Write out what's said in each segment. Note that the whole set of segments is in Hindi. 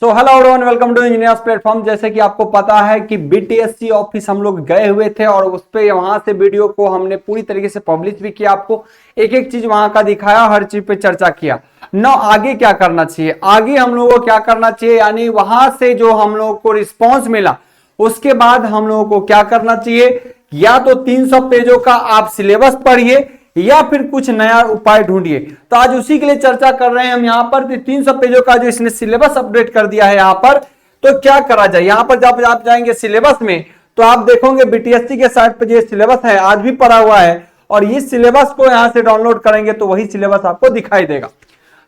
So hello everyone, welcome to engineers platform. जैसे कि आपको पता है कि बीटीएससी ऑफिस हम लोग गए हुए थे और उस पे वहां से वीडियो को हमने पूरी तरीके से पब्लिश भी किया, आपको एक एक चीज वहां का दिखाया, हर चीज पे चर्चा किया। ना आगे क्या करना चाहिए, आगे हम लोगों को क्या करना चाहिए, यानी वहां से जो हम लोगों को रिस्पॉन्स मिला उसके बाद हम लोगों को क्या करना चाहिए। या तो 300 पेजों का आप सिलेबस पढ़िए या फिर कुछ नया उपाय ढूंढिए। तो आज उसी के लिए चर्चा कर रहे हैं हम यहाँ पर। 300 पेजों का जो इसने सिलेबस अपडेट कर दिया है यहाँ पर, तो क्या करा जाए। यहाँ पर जब आप जाएंगे सिलेबस में तो आप देखोगे बीटीएससी के साइट पर जो सिलेबस है आज भी पड़ा हुआ है, और इस सिलेबस को यहां से डाउनलोड करेंगे तो वही सिलेबस आपको दिखाई देगा।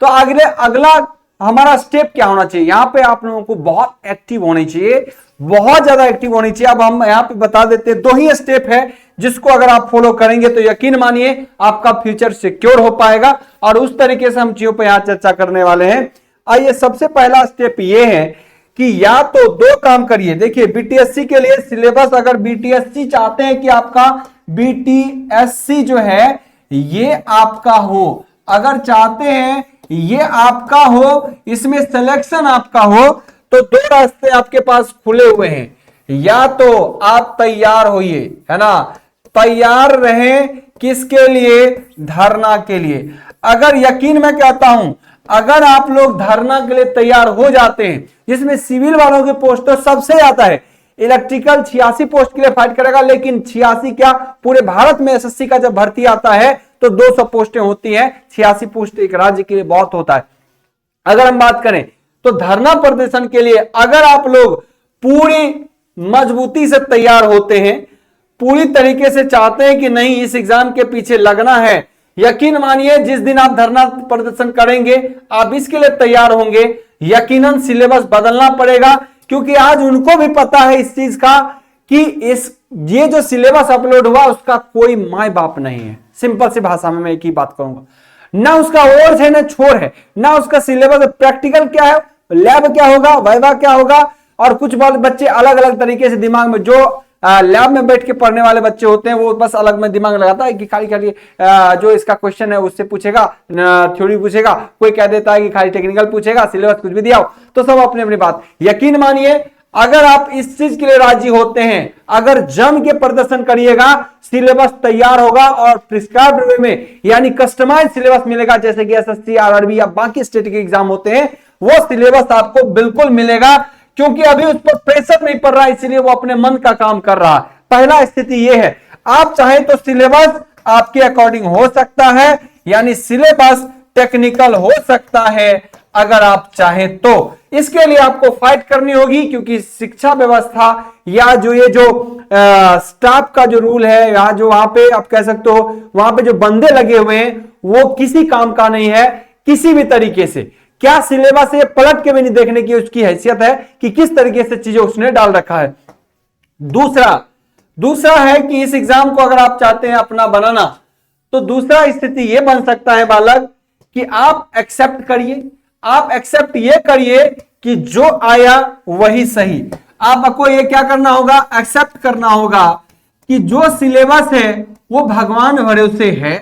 तो अगला हमारा स्टेप क्या होना चाहिए, यहां पे आप लोगों को बहुत एक्टिव होनी चाहिए, बहुत ज्यादा एक्टिव होनी चाहिए। अब हम यहां पे बता देते हैं, 2 ही स्टेप है जिसको अगर आप फॉलो करेंगे तो यकीन मानिए आपका फ्यूचर सिक्योर हो पाएगा। और उस तरीके से हम चीजों पर यहां चर्चा करने वाले हैं। आइए, सबसे पहला स्टेप ये है कि या तो 2 काम करिए। देखिए, बीटीएससी के लिए सिलेबस, अगर बीटीएससी चाहते हैं कि आपका बीटीएससी जो है ये आपका हो, अगर चाहते हैं ये आपका हो, इसमें सिलेक्शन आपका हो, तो 2 रास्ते आपके पास खुले हुए हैं। या तो आप तैयार होइए, है ना, तैयार रहें किसके लिए, धरना के लिए। अगर यकीन मैं कहता हूं, अगर आप लोग धरना के लिए तैयार हो जाते हैं, जिसमें सिविल वालों की पोस्ट तो सबसे आता है, इलेक्ट्रिकल 86 पोस्ट के लिए फाइट करेगा, लेकिन 86 क्या, पूरे भारत में एसएससी का जब भर्ती आता है तो 200 पोस्टें होती हैं, 86 पोस्ट एक राज्य के लिए बहुत होता है। अगर हम बात करें तो धरना प्रदर्शन के लिए अगर आप लोग पूरी मजबूती से तैयार होते हैं, पूरी तरीके से चाहते हैं कि नहीं इस एग्जाम के पीछे लगना है, यकीन मानिए जिस दिन आप धरना प्रदर्शन करेंगे आप इसके लिए तैयार होंगे, यकीनन सिलेबस बदलना पड़ेगा। क्योंकि आज उनको भी पता है इस चीज का कि ये जो सिलेबस अपलोड हुआ उसका कोई माय बाप नहीं है। सिंपल सी भाषा में मैं एक ही बात कहूंगा, ना उसका ओर है ना छोर है, ना उसका सिलेबस। प्रैक्टिकल क्या है, लैब क्या होगा, वाइवा क्या होगा, और कुछ बच्चे अलग अलग तरीके से दिमाग में, जो लैब में बैठ के पढ़ने वाले बच्चे होते हैं वो बस अलग में दिमाग लगाता है कि खाली जो इसका क्वेश्चन है उससे पूछेगा, थ्योरी पूछेगा, कोई कह देता है कि खाली टेक्निकल पूछेगा, सिलेबस कुछ भी दिया हो, तो सब अपनी अपनी बात। यकीन मानिए अगर आप इस चीज के लिए राजी होते हैं, अगर जम के प्रदर्शन करिएगा, सिलेबस तैयार होगा और प्रिस्क्राइब्ड वे में, यानी कस्टमाइज सिलेबस मिलेगा, जैसे कि एसएससी, आरआरबी या बाकी स्टेट के एग्जाम होते हैं, वो सिलेबस आपको बिल्कुल मिलेगा। क्योंकि अभी उस पर प्रेशर नहीं पड़ रहा, इसलिए वो अपने मन का काम कर रहा है। पहला स्थिति ये है, आप चाहें तो सिलेबस आपके अकॉर्डिंग हो सकता है, यानी सिलेबस टेक्निकल हो सकता है अगर आप चाहें तो। इसके लिए आपको फाइट करनी होगी, क्योंकि शिक्षा व्यवस्था या जो ये जो स्टाफ का जो रूल है, या जो वहां पे आप कह सकते हो वहां पे जो बंदे लगे हुए हैं वो किसी काम का नहीं है किसी भी तरीके से। क्या सिलेबस है पलट के भी नहीं देखने की उसकी हैसियत है कि किस तरीके से चीजें उसने डाल रखा है। दूसरा है कि इस एग्जाम को अगर आप चाहते हैं अपना बनाना, तो दूसरा स्थिति यह बन सकता है बालक कि आप एक्सेप्ट करिए, आप एक्सेप्ट ये करिए कि जो आया वही सही। आपको ये क्या करना होगा, एक्सेप्ट करना होगा कि जो सिलेबस है वो भगवान भरोसे है,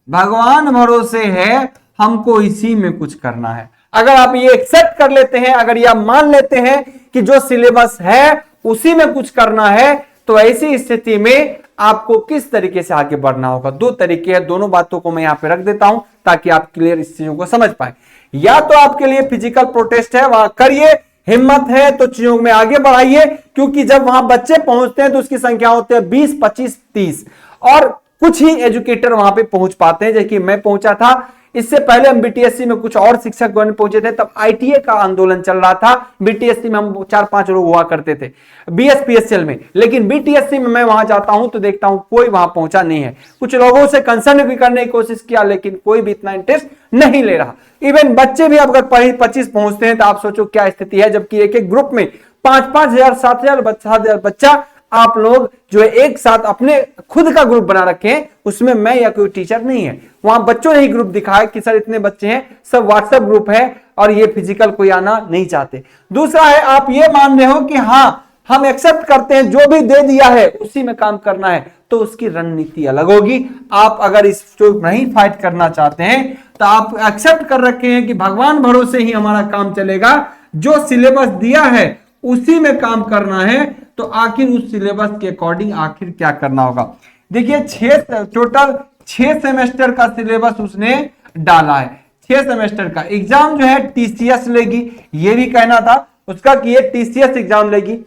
भगवान भरोसे है, हमको इसी में कुछ करना है। अगर आप ये एक्सेप्ट कर लेते हैं, अगर ये आप मान लेते हैं कि जो सिलेबस है उसी में कुछ करना है, तो ऐसी स्थिति में आपको किस तरीके से आगे बढ़ना होगा। 2 तरीके हैं, दोनों बातों को मैं यहां पे रख देता हूं ताकि आप क्लियर इस चीजों को समझ पाए। या तो आपके लिए फिजिकल प्रोटेस्ट है, वहां करिए, हिम्मत है तो चीजों में आगे बढ़ाइए, क्योंकि जब वहां बच्चे पहुंचते हैं तो उसकी संख्या होती है 20, 25, 30, और कुछ ही एजुकेटर वहां पे पहुंच पाते हैं। जैसे मैं पहुंचा था, इससे पहले हम बीटीएससी में कुछ और शिक्षक पहुंचे थे, तब आईटीए का आंदोलन चल रहा था। बीटीएससी में हम 4-5 लोग हुआ करते थे बीएसपीएसएल में, लेकिन बीटीएससी में मैं वहां जाता हूं तो देखता हूं कोई वहां पहुंचा नहीं है। कुछ लोगों से कंसर्न भी करने की कोशिश किया, लेकिन कोई भी इतना इंटरेस्ट नहीं ले रहा। इवन बच्चे भी अगर 25 पहुंचते हैं तो आप सोचो क्या स्थिति है, जबकि एक एक ग्रुप में 5-5 हजार, 7,000 बच्चा आप लोग जो है एक साथ अपने खुद का ग्रुप बना रखे हैं, उसमें मैं या कोई टीचर नहीं है। वहां बच्चों ने ही ग्रुप दिखाया कि सर इतने बच्चे हैं, सब व्हाट्सएप ग्रुप है और ये फिजिकल कोई आना नहीं चाहते। दूसरा है, आप ये मान रहे हो कि हां हम एक्सेप्ट करते हैं, जो भी दे दिया है उसी में काम करना है, तो उसकी रणनीति अलग होगी। आप अगर इस जो नहीं फाइट करना चाहते हैं तो आप एक्सेप्ट कर रखे हैं कि भगवान भरोसे ही हमारा काम चलेगा, जो सिलेबस दिया है उसी में काम करना है। तो आखिर उस सिलेबस के अकॉर्डिंग आखिर क्या करना होगा। देखिए टोटल 6 सेमेस्टर का सिलेबस उसने डाला है। 6 सेमेस्टर का एग्जाम जो है टीसीएस लेगी, ये भी कहना था उसका कि ये टीसीएस एग्जाम लेगी।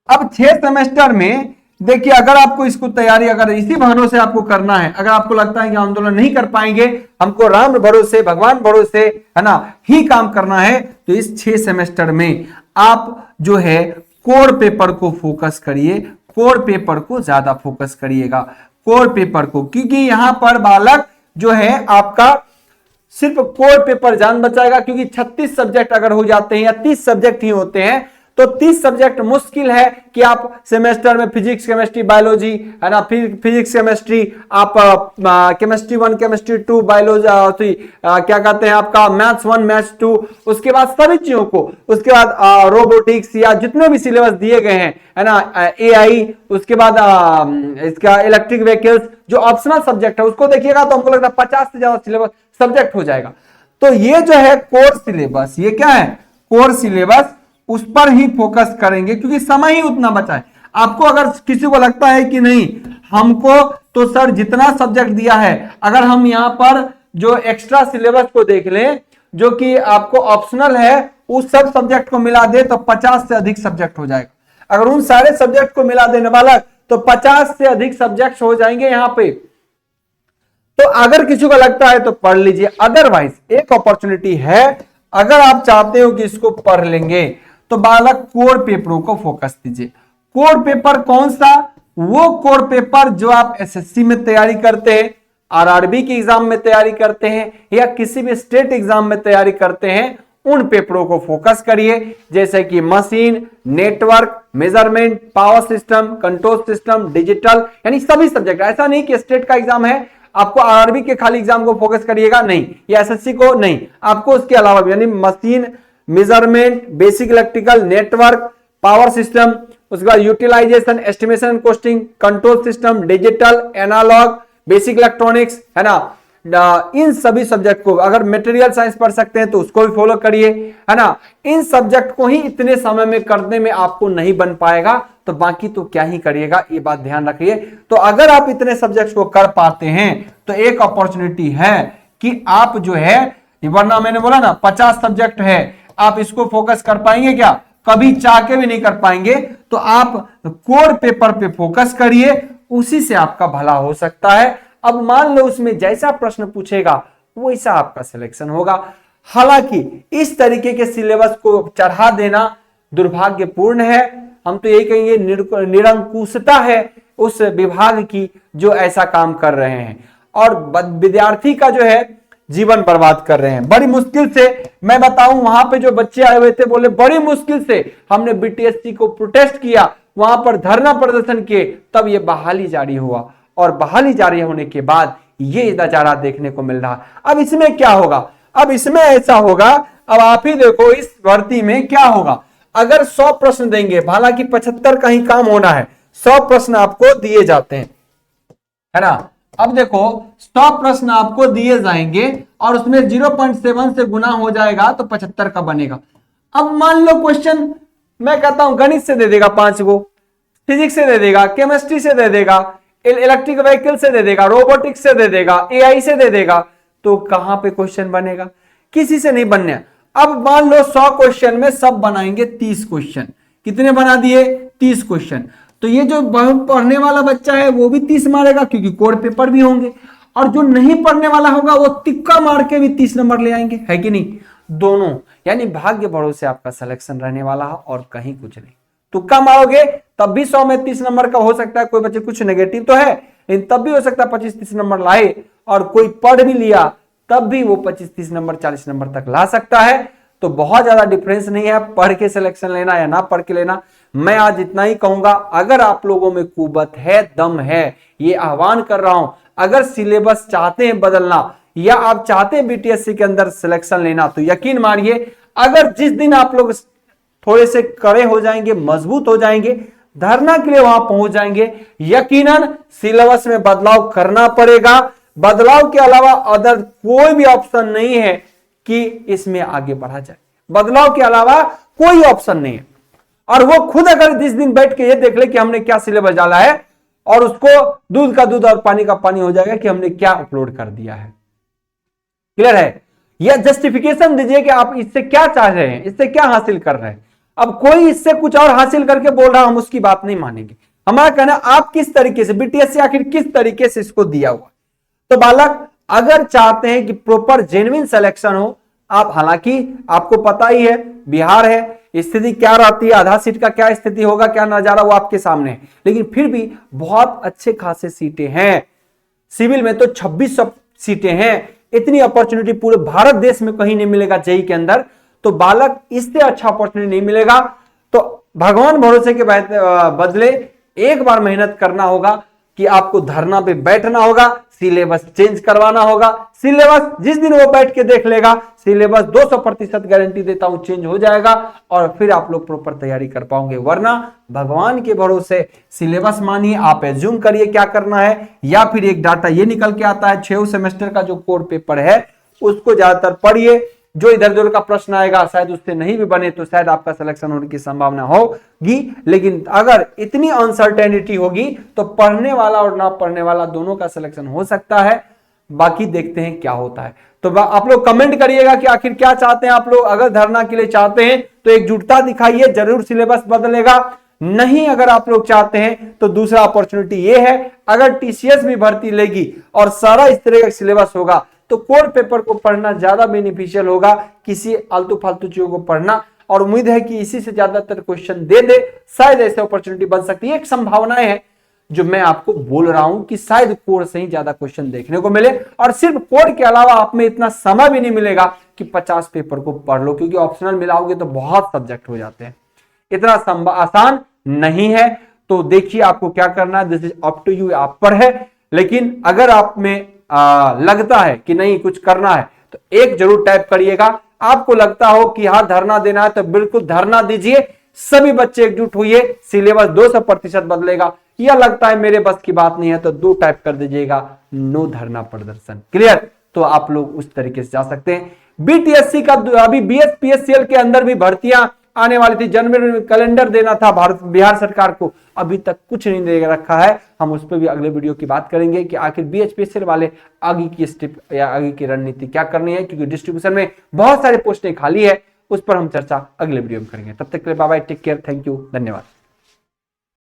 अब 6 सेमेस्टर में देखिए, अगर आपको इसको तैयारी अगर इसी बहानों से आपको करना है, अगर आपको लगता है कि आंदोलन नहीं कर पाएंगे, हमको राम भरोसे भगवान भरोसे है ना ही काम करना है, तो इस 6 सेमेस्टर में आप जो है कोर पेपर को फोकस करिए, कोर पेपर को ज्यादा फोकस करिएगा, कोर पेपर को, क्योंकि यहां पर बालक जो है आपका सिर्फ कोर पेपर जान बचाएगा। क्योंकि 36 सब्जेक्ट अगर हो जाते हैं या 30 सब्जेक्ट ही होते हैं तो 30 सब्जेक्ट मुश्किल है कि आप सेमेस्टर में फिजिक्स केमिस्ट्री बायोलॉजी है ना, फिर फिजिक्स केमिस्ट्री आप केमिस्ट्री 1 केमिस्ट्री 2 बायोलॉजी क्या कहते हैं आपका मैथ्स 1 मैथ्स 2, उसके बाद सभी चीजों को, उसके बाद रोबोटिक्स या जितने भी सिलेबस दिए गए हैं है ना, एआई, उसके बाद इसका इलेक्ट्रिक व्हीकल्स जो ऑप्शनल सब्जेक्ट है उसको देखिएगा तो हमको लगता है 50 से ज्यादा सिलेबस सब्जेक्ट हो जाएगा। तो ये जो है कोर सिलेबस, ये क्या है कोर सिलेबस, उस पर ही फोकस करेंगे क्योंकि समय ही उतना बचा है। आपको अगर किसी को लगता है कि नहीं हमको तो सर जितना सब्जेक्ट दिया है, अगर हम यहां पर जो एक्स्ट्रा सिलेबस को देख लें जो कि आपको ऑप्शनल है, उस सब सब्जेक्ट को मिला दे तो 50 से अधिक सब्जेक्ट हो जाएगा। अगर उन सारे सब्जेक्ट को मिला देने वाला तो 50 से अधिक सब्जेक्ट हो जाएंगे यहां पे। तो अगर किसी को लगता है तो पढ़ लीजिए, अदरवाइज एक अपॉर्चुनिटी है, अगर आप चाहते हो कि इसको पढ़ लेंगे तो बालक कोर पेपरों को फोकस दीजिए। कोर पेपर कौन सा, वो कोर पेपर जो आप एसएससी में तैयारी करते हैं, आरआरबी की एग्जाम में तैयारी करते हैं या किसी भी स्टेट एग्जाम में तैयारी करते हैं, उन पेपरों को फोकस करिए। जैसे कि machine, network, measurement, power system, control system, digital, यानी सभी सब्जेक्ट। ऐसा नहीं कि स्टेट का एग्जाम है आपको आरआरबी के खाली एग्जाम को फोकस करिएगा, नहीं, या एसएससी को नहीं, आपको उसके अलावा भी यानी machine, measurement, basic electrical, network, power system, उसके बाद utilization, estimation and costing, control system, digital, analog, basic electronics है ना, इन सभी सब्जेक्ट को, अगर मटेरियल साइंस पढ़ सकते हैं तो उसको भी फॉलो करिए है ना। इन सब्जेक्ट को ही इतने समय में करने में आपको नहीं बन पाएगा तो बाकी तो क्या ही करिएगा, ये बात ध्यान रखिए। तो अगर आप इतने सब्जेक्ट को कर पाते हैं तो एक अपॉर्चुनिटी है कि आप जो है, वरना मैंने बोला ना 50 सब्जेक्ट है, आप इसको फोकस कर पाएंगे क्या, कभी चाह के भी नहीं कर पाएंगे। तो आप कोर पेपर पे फोकस करिए, उसी से आपका भला हो सकता है। अब मान लो उसमें जैसा प्रश्न पूछेगा वैसा आपका सिलेक्शन होगा। हालांकि इस तरीके के सिलेबस को चढ़ा देना दुर्भाग्यपूर्ण है, हम तो यही कहेंगे निरंकुशता है उस विभाग की जो ऐसा काम कर रहे हैं और विद्यार्थी का जो है जीवन बर्बाद कर रहे हैं। बड़ी मुश्किल से मैं बताऊं, वहां पे जो बच्चे आए हुए थे बोले बड़ी मुश्किल से हमने बीटीएससी को प्रोटेस्ट किया, वहां पर धरना प्रदर्शन किए, तब ये बहाली जारी हुआ और बहाली जारी होने के बाद ये नजारा देखने को मिल रहा। अब इसमें क्या होगा, अब इसमें ऐसा होगा, अब आप ही देखो इस भर्ती में क्या होगा। अगर 100 प्रश्न देंगे, हालांकि 75 का ही काम होना है, 100 प्रश्न आपको दिए जाते हैं है ना। अब देखो 100 प्रश्न आपको दिए जाएंगे और उसमें 0.7 से गुना हो जाएगा तो 75 का बनेगा। अब मान लो क्वेश्चन मैं कहता हूं गणित से दे देगा 5 गो, फिजिक्स से दे देगा, केमिस्ट्री से दे देगा, इलेक्ट्रिक व्हीकल से दे देगा, रोबोटिक्स से दे देगा, एआई से दे देगा, तो कहां पे क्वेश्चन बनेगा, किसी से नहीं बनने। अब मान लो 100 क्वेश्चन में सब बनाएंगे 30 क्वेश्चन, कितने बना दिए 30 क्वेश्चन, तो ये जो पढ़ने वाला बच्चा है वो भी 30 मारेगा क्योंकि कोर पेपर भी होंगे, और जो नहीं पढ़ने वाला होगा वो तिक्का मार के भी 30 नंबर ले आएंगे, है कि नहीं, दोनों। यानी भाग्य भरोसे आपका सिलेक्शन रहने वाला है और कहीं कुछ नहीं। तुक्का मारोगे तब भी 100 में 30 नंबर का हो सकता है, कोई बच्चे कुछ नेगेटिव तो है लेकिन तब भी हो सकता है 25-30 नंबर लाए, और कोई पढ़ भी लिया तब भी वो 25-30 नंबर 40 नंबर तक ला सकता है। तो बहुत ज्यादा डिफरेंस नहीं है पढ़ के सिलेक्शन लेना या ना पढ़ के लेना। मैं आज इतना ही कहूंगा, अगर आप लोगों में कुव्वत है, दम है, ये आह्वान कर रहा हूं, अगर सिलेबस चाहते हैं बदलना या आप चाहते हैं बीटीएससी के अंदर सिलेक्शन लेना, तो यकीन मानिए अगर जिस दिन आप लोग थोड़े से कड़े हो जाएंगे, मजबूत हो जाएंगे, धरना के लिए वहां पहुंच जाएंगे, यकीनन सिलेबस में बदलाव करना पड़ेगा। बदलाव के अलावा अदर कोई भी ऑप्शन नहीं है कि इसमें आगे बढ़ा जाए। बदलाव के अलावा कोई ऑप्शन नहीं है। और वो खुद अगर जिस दिन बैठ के ये देख ले कि हमने क्या सिलेबस डाला है, और उसको दूध का दूध और पानी का पानी हो जाएगा कि हमने क्या अपलोड कर दिया है। क्लियर है? यह जस्टिफिकेशन दीजिए कि आप इससे क्या चाह रहे हैं, इससे क्या हासिल कर रहे हैं। अब कोई इससे कुछ और हासिल करके बोल रहा, हम उसकी बात नहीं मानेंगे। हमारा कहना आप किस तरीके से बीटीएससी आखिर किस तरीके से इसको दिया हुआ। तो बालक अगर चाहते हैं कि प्रॉपर जेन्युइन सिलेक्शन हो, आप हालांकि आपको पता ही है बिहार है, स्थिति क्या रहती है, आधा सीट का क्या स्थिति होगा, क्या नजारा, वो आपके सामने है। लेकिन फिर भी बहुत अच्छे खासे सीटें हैं। सिविल में तो 2600 सीटें हैं। इतनी अपॉर्चुनिटी पूरे भारत देश में कहीं नहीं मिलेगा जेईई के अंदर। तो बालक इससे अच्छा अपॉर्चुनिटी नहीं मिलेगा। तो भगवान भरोसे के बदले एक बार मेहनत करना होगा कि आपको धरना पे बैठना होगा, सिलेबस चेंज करवाना होगा। सिलेबस जिस दिन वो बैठ के देख लेगा, सिलेबस 200% गारंटी देता हूं चेंज हो जाएगा, और फिर आप लोग प्रॉपर तैयारी कर पाओगे। वरना भगवान के भरोसे सिलेबस मानिए, आप एज्यूम करिए क्या करना है, या फिर एक डाटा ये निकल के आता है 6 सेमेस्टर का जो कोर पेपर है उसको ज्यादातर पढ़िए। जो इधर उधर का प्रश्न आएगा शायद उससे नहीं भी बने तो शायद आपका सिलेक्शन होने की संभावना होगी। लेकिन अगर इतनी अनसर्टेनिटी होगी तो पढ़ने वाला और ना पढ़ने वाला दोनों का सिलेक्शन हो सकता है। बाकी देखते हैं क्या होता है। तो आप लोग कमेंट करिएगा कि आखिर क्या चाहते हैं आप लोग। अगर धरना के लिए चाहते हैं तो एकजुटता दिखाइए, जरूर सिलेबस बदलेगा। नहीं अगर आप लोग चाहते हैं तो दूसरा अपॉर्चुनिटी ये है, अगर टीसीएस भी भर्ती लेगी और सारा इस तरह का सिलेबस होगा तो कोर पेपर को पढ़ना ज्यादा बेनिफिशियल होगा, किसी आलतू फालतू चीजों को पढ़ना। और उम्मीद है कि इसी से ज्यादातर क्वेश्चन दे शायद ऐसे अपॉर्चुनिटी बन सकती है। एक संभावनाएं है जो मैं आपको बोल रहा हूं कि शायद कोर से ही ज्यादा क्वेश्चन देखने को मिले। और सिर्फ कोर के अलावा आप में इतना समय भी नहीं मिलेगा कि 50 पेपर को पढ़ लो, क्योंकि ऑप्शनल मिलाओगे तो बहुत सब्जेक्ट हो जाते हैं। इतना आसान नहीं है। तो देखिए आपको क्या करना है, this is up to you, आप पर है। लेकिन अगर आप में लगता है कि नहीं कुछ करना है तो एक जरूर टाइप करिएगा। आपको लगता हो कि हाँ धरना देना है तो बिल्कुल धरना दीजिए। सभी बच्चे एकजुट हुई, सिलेबस 200% बदलेगा। या लगता है मेरे बस की बात नहीं है तो 2 टाइप कर दीजिएगा, नो धरना प्रदर्शन। क्लियर? तो आप लोग उस तरीके से जा सकते हैं। बीटीएससी का अभी बीएसपीएससीएल के अंदर भी भर्तियां आने वाली थी, जनवरी में कैलेंडर देना था बिहार सरकार को, अभी तक कुछ नहीं दे रखा है। हम उस पर भी अगले वीडियो की बात करेंगे कि आखिर बीएचपीएससीएल वाले आगे की स्टेप या आगे की रणनीति क्या करनी है, क्योंकि डिस्ट्रीब्यूशन में बहुत सारे पोस्टें खाली है। उस पर हम चर्चा अगले वीडियो में करेंगे। तब तक के लिए bye bye, take care, thank you, धन्यवाद।